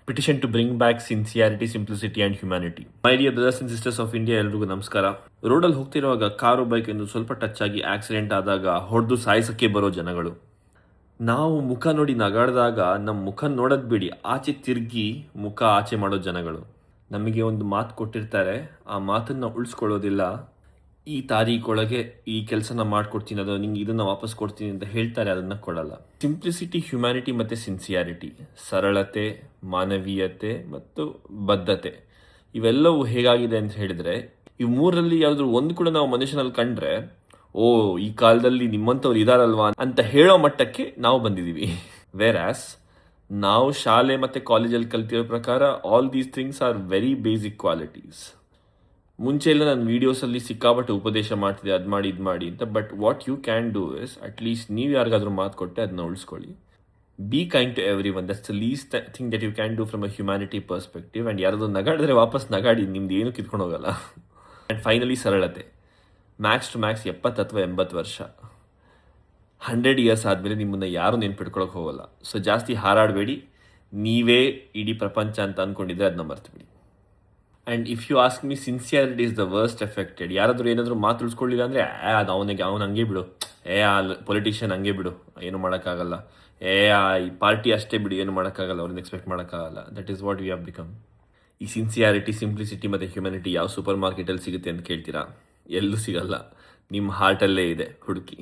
Petition to bring back sincerity, simplicity and humanity. My dear brothers and sisters of India, ಎಲ್ರಿಗೂ ನಮಸ್ಕಾರ. ರೋಡಲ್ಲಿ ಹೋಗ್ತಿರುವಾಗ car bike ಎಂದು ಸ್ವಲ್ಪ touch ಆಗಿ ಆಕ್ಸಿಡೆಂಟ್ ಆದಾಗ ಹೊಡೆದು ಸಾಯಿಸಕ್ಕೆ ಬರೋ ಜನಗಳು. ನಾವು ಮುಖ ನೋಡಿ ನಗಾಡಿದಾಗ ನಮ್ಮ ಮುಖ ನೋಡೋದ್ ಬಿಡಿ, ಆಚೆ ತಿರುಗಿ ಮುಖ ಆಚೆ ಮಾಡೋ ಜನಗಳು. ನಮಗೆ ಒಂದು ಮಾತು ಕೊಟ್ಟಿರ್ತಾರೆ, ಆ ಮಾತನ್ನ ಉಳಿಸ್ಕೊಳ್ಳೋದಿಲ್ಲ. ಈ ತಾರೀಖೊಳಗೆ ಈ ಕೆಲಸನ ಮಾಡ್ಕೊಡ್ತೀನಿ, ಅದು ನಿಂಗೆ ಇದನ್ನ ವಾಪಸ್ ಕೊಡ್ತೀನಿ ಅಂತ ಹೇಳ್ತಾರೆ, ಅದನ್ನ ಕೊಡಲ್ಲ. ಸಿಂಪ್ಲಿಸಿಟಿ, ಹ್ಯುಮ್ಯಾನಿಟಿ ಮತ್ತು ಸಿನ್ಸಿಯಾರಿಟಿ, ಸರಳತೆ, ಮಾನವೀಯತೆ ಮತ್ತು ಬದ್ಧತೆ, ಇವೆಲ್ಲವೂ ಹೇಗಾಗಿದೆ ಅಂತ ಹೇಳಿದ್ರೆ, ಈ ಮೂರರಲ್ಲಿ ಯಾವ್ದಾದ್ರು ಒಂದು ಕೂಡ ನಾವು ಮನುಷ್ಯನಲ್ಲಿ ಕಂಡ್ರೆ, ಓ ಈ ಕಾಲದಲ್ಲಿ ನಿಮ್ಮಂಥವ್ರು ಇದಾರಲ್ವಾ ಅಂತ ಹೇಳೋ ಮಟ್ಟಕ್ಕೆ ನಾವು ಬಂದಿದ್ದೀವಿ. ವೇರಾಸ್ ನಾವು ಶಾಲೆ ಮತ್ತು ಕಾಲೇಜಲ್ಲಿ ಕಲ್ತಿರೋ ಪ್ರಕಾರ all these things are very basic qualities. ಮುಂಚೆ ಎಲ್ಲ ನಾನು ವೀಡಿಯೋಸಲ್ಲಿ ಸಿಕ್ಕಾಪಟ್ಟೆ ಉಪದೇಶ ಮಾಡ್ತಿದ್ದೆ, ಅದು ಮಾಡಿ ಇದು ಮಾಡಿ ಅಂತ. But what you can do is, at least ನೀವು ಯಾರಿಗಾದ್ರೂ ಮಾತು ಕೊಟ್ಟೆ ಅದನ್ನ ಉಳಿಸ್ಕೊಳ್ಳಿ. Be kind to everyone, that's the least thing that you can do from a humanity perspective. And ಯಾರಾದ್ರೂ ನಗಾಡಿದ್ರೆ ವಾಪಸ್ ನಗಾಡಿ, ನಿಮ್ದು ಏನು ಕಿತ್ಕೊಂಡು ಹೋಗಲ್ಲ. ಆ್ಯಂಡ್ ಫೈನಲಿ ಸರಳತೆ. ಮ್ಯಾಕ್ಸ್ ಟು ಮ್ಯಾಕ್ಸ್ 70 ಅಥವಾ 80 ವರ್ಷ, 100 ಇಯರ್ಸ್ ಆದಮೇಲೆ ನಿಮ್ಮನ್ನು ಯಾರೂ ನೆನ್ಪಿಟ್ಕೊಳಕ್ಕೆ ಹೋಗಲ್ಲ. ಸೊ ಜಾಸ್ತಿ ಹಾರಾಡಬೇಡಿ, ನೀವೇ ಇಡೀ ಪ್ರಪಂಚ ಅಂತ ಅಂದ್ಕೊಂಡಿದ್ರೆ ಅದನ್ನ ಮರ್ತುಬಿಡಿ. And if you ask me, sincerity is the worst affected. ಯಾರಾದರೂ ಏನಾದರೂ ಮಾತು ಉಳಿಸ್ಕೊಳ್ಳಿಲ್ಲ ಅಂದರೆ, ಅದು ಅವನು ಹಂಗೆ ಬಿಡು, ಆ ಪೊಲಿಟಿಷಿಯನ್ ಹಂಗೆ ಬಿಡು, ಏನು ಮಾಡೋಕ್ಕಾಗಲ್ಲ, ಈ ಪಾರ್ಟಿ ಅಷ್ಟೇ ಬಿಡು, ಏನು ಮಾಡೋಕ್ಕಾಗಲ್ಲ, ಅವ್ರನ್ನ ಎಕ್ಸ್ಪೆಕ್ಟ್ ಮಾಡೋಕ್ಕಾಗಲ್ಲ. That is what we have become. ಈ ಸಿನ್ಸಿಯಾರಿಟಿ, ಸಿಂಪ್ಲಿಸಿಟಿ ಮತ್ತು ಹ್ಯುಮ್ಯಾನಿಟಿ ಯಾವ ಸೂಪರ್ ಮಾರ್ಕೆಟಲ್ಲಿ ಸಿಗುತ್ತೆ ಅಂತ ಕೇಳ್ತೀರಾ? ಎಲ್ಲೂ ಸಿಗಲ್ಲ, ನಿಮ್ಮ ಹಾರ್ಟಲ್ಲೇ ಇದೆ, ಹುಡುಕಿ.